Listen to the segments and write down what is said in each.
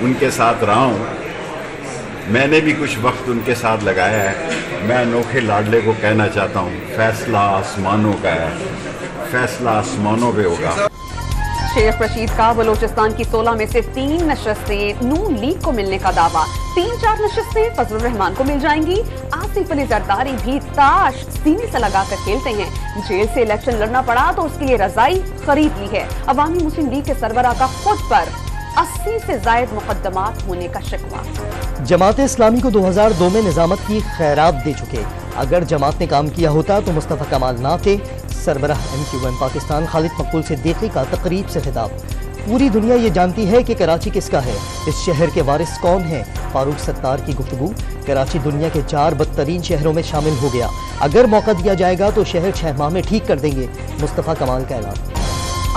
ان کے ساتھ رہا ہوں، میں نے بھی کچھ وقت ان کے ساتھ لگایا ہے۔ میں انوکھے لاڈلے کو کہنا چاہتا ہوں، فیصلہ آسمانوں کا ہے، فیصلہ آسمانوں پہ ہوگا۔ شیخ رشید کا بلوچستان کی 16 میں سے 3 نشستیں نون لیگ کو ملنے کا دعویٰ، 3-4 نشستیں فضل الرحمان کو مل جائیں گی۔ آصف علی زرداری بھی تاش سینے سے لگا کر کھیلتے ہیں، جیل سے الیکشن لڑنا پڑا تو اس کے لیے رضائی خرید لی ہے۔ عوامی مسلم لیگ کے سربراہ کا خود پر 80 سے زائد مقدمات ہونے کا شکوہ۔ جماعت اسلامی کو 2002 میں نظامت کی خیرات دے چکے، اگر جماعت نے کام کیا ہوتا تو مصطفیٰ کمال نہ تھے۔ سربراہ MQM پاکستان خالد مقبول صدیقی کا تقریب سے خطاب۔ پوری دنیا یہ جانتی ہے کہ کراچی کس کا ہے، اس شہر کے وارث کون ہیں۔ فاروق ستار کی گفتگو، کراچی دنیا کے 4 بدترین شہروں میں شامل ہو گیا، اگر موقع دیا جائے گا تو شہر 6 ماہ میں ٹھیک کر دیں گے، مصطفیٰ کمال کا اعلان۔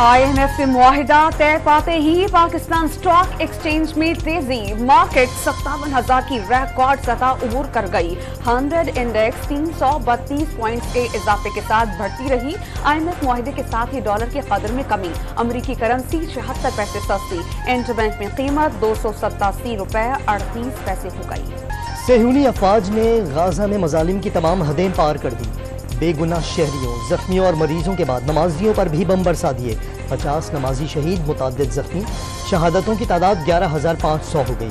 IMF سے معاہدہ طے پاتے ہی پاکستان سٹاک ایکسچینج میں تیزی، مارکیٹ 57,000 کی ریکارڈ سطح عبور کر گئی۔ 100 انڈیکس 332 پوائنٹس کے اضافے کے ساتھ بڑھتی رہی۔ IMF معاہدے کے ساتھ ہی ڈالر کی قدر میں کمی، امریکی کرنسی 76 پیسے سستی، انٹر بینک میں قیمت 287 روپے 38 پیسے ہو گئی۔ صہیونی افواج نے غازہ میں مظالم کی تمام حدیں پار کر دی، بے گناہ شہریوں، زخمیوں اور مریضوں کے بعد نمازیوں پر بھی بم برسا دیے، 50 نمازی شہید، متعدد زخمی، شہادتوں کی تعداد 11,500 ہو گئی۔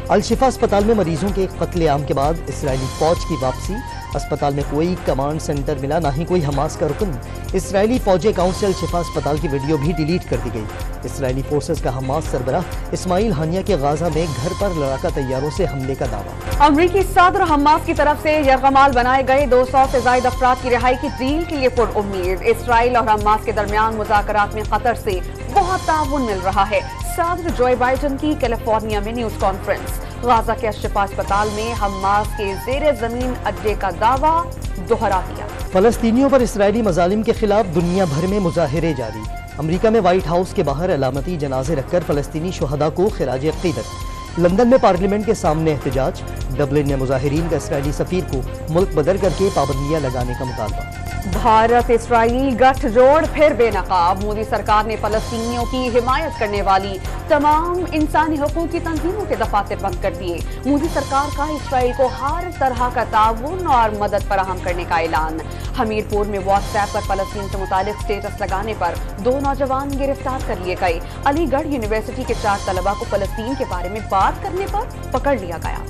الشفا اسپتال میں مریضوں کے قتل عام کے بعد اسرائیلی فوج کی واپسی، اسپتال میں کوئی کمانڈ سینٹر ملا، نہ ہی کوئی حماس کا رکن۔ اسرائیلی فوجی کاؤنسل الشفا اسپتال کی ویڈیو بھی ڈیلیٹ کر دی گئی۔ اسرائیلی فورسز کا حماس سربراہ اسماعیل ہانیہ کے غازہ میں گھر پر لڑاکا طیاروں سے حملے کا دعویٰ۔ امریکی صدر حماس کی طرف سے یرغمال بنائے گئے 200 سے زائد افراد کی رہائی کی ڈیل کے لیے پر امید۔ اسرائیل اور حماس کے درمیان مذاکرات میں قطر سے بہت تعاون مل رہا ہے۔ صدر جو بائیڈن کی کیلیفورنیا میں نیوز کانفرنس۔ غازہ کے الشفا اسپتال میں حماس کے زیر زمین اڈے کا دعویٰ دوہرا دیا۔ فلسطینیوں پر اسرائیلی مظالم کے خلاف دنیا بھر میں مظاہرے جاری۔ امریکہ میں وائٹ ہاؤس کے باہر علامتی جنازے رکھ کر فلسطینی شہداء کو خراج عقیدت۔ لندن میں پارلیمنٹ کے سامنے احتجاج، ڈبلن میں مظاہرین کا اسرائیلی سفیر کو ملک بدر کر کے پابندیاں لگانے کا مطالبہ۔ بھارت اسرائیل گٹھ جوڑ پھر بے نقاب، مودی سرکار نے فلسطینیوں کی حمایت کرنے والی تمام انسانی حقوق کی تنظیموں کے دفاتر بند کر دیے۔ مودی سرکار کا اسرائیل کو ہر طرح کا تعاون اور مدد فراہم کرنے کا اعلان۔ حمیرپور میں واٹس ایپ پر فلسطین سے متعلق سٹیٹس لگانے پر 2 نوجوان گرفتار کر لیے گئے۔ علی گڑھ یونیورسٹی کے 4 طلباء کو فلسطین کے بارے میں بات کرنے پر پکڑ لیا گیا۔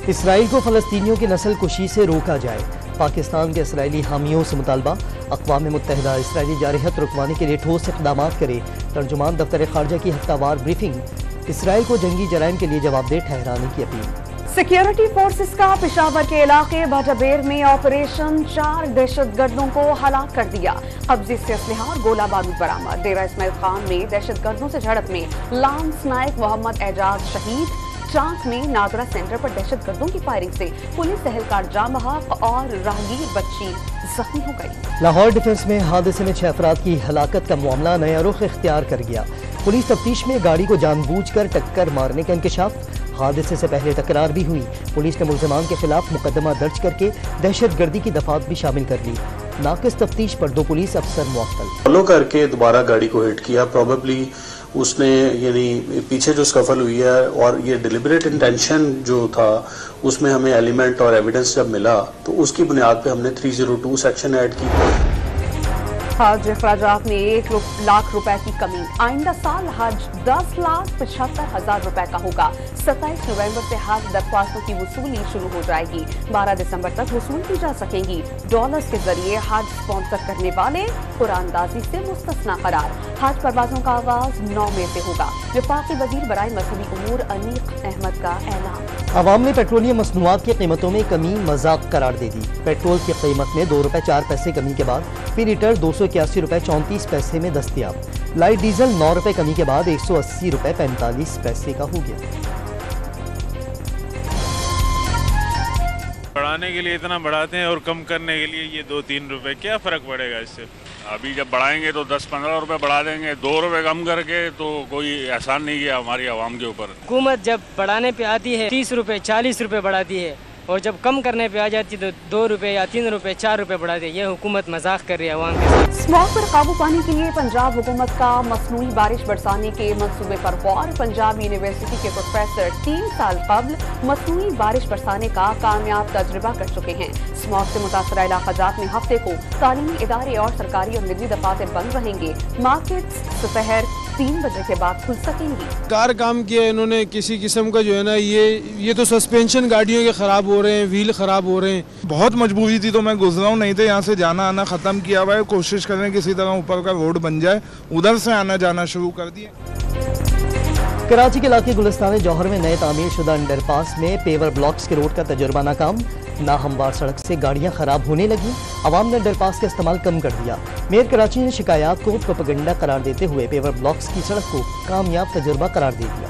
اسرائیل کو فلسطینیوں کی نسل کشی سے روکا جائے، پاکستان کے اسرائیلی حامیوں سے مطالبہ۔ اقوام متحدہ اسرائیلی جارحیت رکوانے کے لیے ٹھوس اقدامات کرے، ترجمان دفتر خارجہ کی ہفتہ وار بریفنگ۔ اسرائیل کو جنگی جرائم کے لیے جواب دہ ٹھہرانے کی اپیل۔ سیکیورٹی فورسز کا پشاور کے علاقے بھٹابیر میں آپریشن، 4 دہشت گردوں کو ہلاک کر دیا۔ قبضے سے اسلحہ اور گولہ بارود برآمد۔ ڈیرہ اسماعیل خان میں دہشت گردوں سے جھڑپ میں لانس نائک محمد اعجاز شہید۔ چانک میں نادرہ سینٹر پر دہشت گردوں کی فائرنگ سے پولیس اہلکار جاں بحق اور راہگیر بچی زخمی ہو گئی۔ لاہور ڈیفنس میں حادثے میں 6 افراد کی ہلاکت کا معاملہ نیا رخ اختیار کر گیا۔ پولیس تفتیش میں گاڑی کو جان بوجھ کر ٹکر مارنے کا انکشاف۔ حادثے سے پہلے تکرار بھی ہوئی، پولیس نے ملزمان کے خلاف مقدمہ درج کر کے دہشت گردی کی دفعات بھی شامل کر لی۔ ناقص تفتیش پر 2 پولیس افسر معطل۔ فالو کر کے دوبارہ گاڑی کو ہٹ کیا، پروبیبلی اس نے یعنی پیچھے جو سکفل ہوئی ہے، اور یہ ڈیلیبریٹ انٹینشن جو تھا اس میں ہمیں ایلیمنٹ اور ایویڈنس جب ملا تو اس کی بنیاد پہ ہم نے 302 سیکشن ایڈ کی۔ حج اخراجات میں 1 لاکھ روپے کی کمی، آئندہ سال حج 10,75,000 روپے کا ہوگا۔ 27 نومبر سے حج درخواستوں کی وصولی شروع ہو جائے گی، 12 دسمبر تک وصول کی جا سکیں گی۔ ڈالرز کے ذریعے حج اسپانسر کرنے والے قرآن اندازی سے مستثنی قرار۔ حج پروازوں کا آغاز 9 مئی سے ہوگا۔ وفاقی وزیر برائے مذہبی امور انیق احمد کا اعلان۔ عوام نے پیٹرولیم مصنوعات کی قیمتوں میں کمی مذاق قرار دے دی۔ پیٹرول کی قیمت میں 2 روپے 4 پیسے کمی کے بعد فی لیٹر 281 روپے 34 پیسے میں دستیاب۔ لائٹ ڈیزل 9 روپے کمی کے بعد 180 روپے 45 پیسے کا ہو گیا۔ بڑھانے کے لیے اتنا بڑھاتے ہیں اور کم کرنے کے لیے یہ 2-3 روپے، کیا فرق پڑے گا اس سے؟ ابھی جب بڑھائیں گے تو 10-15 روپے بڑھا دیں گے، 2 روپے کم کر کے تو کوئی احسان نہیں کیا ہماری عوام کے اوپر۔ حکومت جب بڑھانے پہ آتی ہے 30 روپے 40 روپے بڑھاتی ہے، اور جب کم کرنے پہ آ جاتی تو 2 روپے یا 3 روپے 4 روپے بڑھا دے. یہ حکومت مذاق کر رہی ہے عوام کے ساتھ. اسموگ پر قابو پانے کے لیے پنجاب حکومت کا مصنوعی بارش برسانے کے منصوبے پر غور. پنجاب یونیورسٹی کے پروفیسر 3 سال قبل مصنوعی بارش برسانے کا کامیاب تجربہ کر چکے ہیں. اسموگ سے متاثرہ علاقہ جات میں ہفتے کو تعلیمی ادارے اور سرکاری اور نجی دفاتر بند رہیں گے. مارکیٹس دوپہر 3 بجے کے بعد کھل سکیں گی. کار کام کیا انہوں نے کسی قسم کا جو ہے نا یہ تو سسپینشن گاڑیوں کے خراب ہو رہے ہیں, ویل خراب ہو رہے ہیں. بہت مجبوری تھی تو میں گزرا ہوں, نہیں تو یہاں سے جانا آنا ختم کیا ہوا ہے. کوشش کریں کسی طرح اوپر کا روڈ بن جائے, ادھر سے آنا جانا شروع کر دیا. کراچی کے علاقے گلستان جوہر میں نئے تعمیر شدہ انڈر پاس میں پیور بلاکس کے روڈ کا تجربہ ناکام. ناہموار سڑک سے گاڑیاں خراب ہونے لگیں. عوام نے انڈر پاس کا استعمال کم کر دیا. میئر کراچی نے شکایات کو پروپیگنڈا قرار دیتے ہوئے پیور بلاکس کی سڑک کو کامیاب تجربہ قرار دے دیا.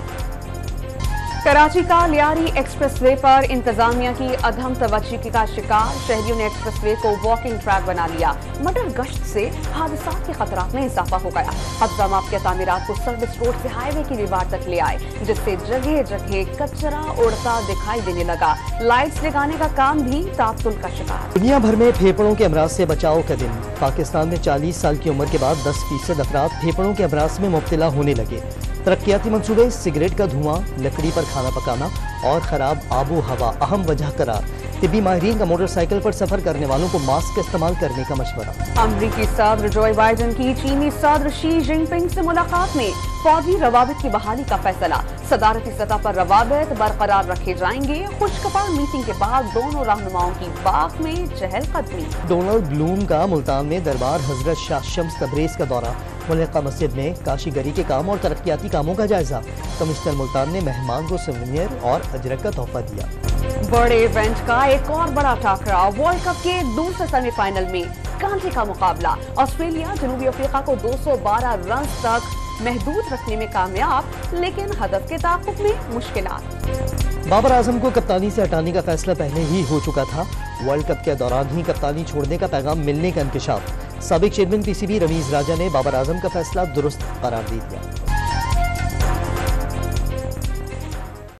کراچی کا لیاری ایکسپریس وے پر انتظامیہ کی عدم توجہی کا شکار. شہریوں نے ایکسپریس وے کو واکنگ ٹریک بنا لیا. مٹر گشت سے حادثات کے خطرات میں اضافہ ہو گیا. قبضہ مافیا تعمیرات کو سروس روڈ سے ہائی وے کی دیوار تک لے آئے, جس سے جگہ جگہ کچرا اڑتا دکھائی دینے لگا. لائٹس لگانے کا کام بھی تعطل کا شکار. دنیا بھر میں پھیپھڑوں کے امراض سے بچاؤ کا دن. پاکستان میں 40 سال کی عمر کے بعد 10% افراد پھیپھڑوں کے امراض میں مبتلا ہونے لگے. ترقیاتی منصوبے سگریٹ کا دھواں, لکڑی پر کھانا پکانا اور خراب آب و ہوا اہم وجہ قرار. طبی ماہرین کا موٹر سائیکل پر سفر کرنے والوں کو ماسک کا استعمال کرنے کا مشورہ. امریکی صدر جو بائیڈن کی چینی صدر شی جن پنگ سے ملاقات میں فوجی روابط کی بحالی کا فیصلہ. صدارتی سطح پر روابط برقرار رکھے جائیں گے. خوشگوار میٹنگ کے بعد دونوں رہنماؤں کی باغ میں چہل قدمی. ڈونلڈ بلوم کا ملتان میں دربار حضرت شاہ شمس تبریز کا دورہ. ملحقہ مسجد میں کاشی گری کے کام اور ترقیاتی کاموں کا جائزہ. کمشنر ملتان نے مہمان کو سوینئر اور اجرک کا تحفہ دیا. بڑے ایونٹ کا ایک اور بڑا ٹاکرا. ورلڈ کپ کے دوسرے سیمی فائنل میں کانٹے کا مقابلہ. آسٹریلیا جنوبی افریقہ کو 212 رنز تک محدود رکھنے میں کامیاب, لیکن ہدف کے تعاقب میں مشکلات. بابر اعظم کو کپتانی سے ہٹانے کا فیصلہ پہلے ہی ہو چکا تھا. ورلڈ کپ کے دوران ہی کپتانی چھوڑنے کا پیغام ملنے کا انکشاف. سابق chairman P C B Ramiz Raja نے بابر اعظم کا فیصلہ درست قرار دے دیا.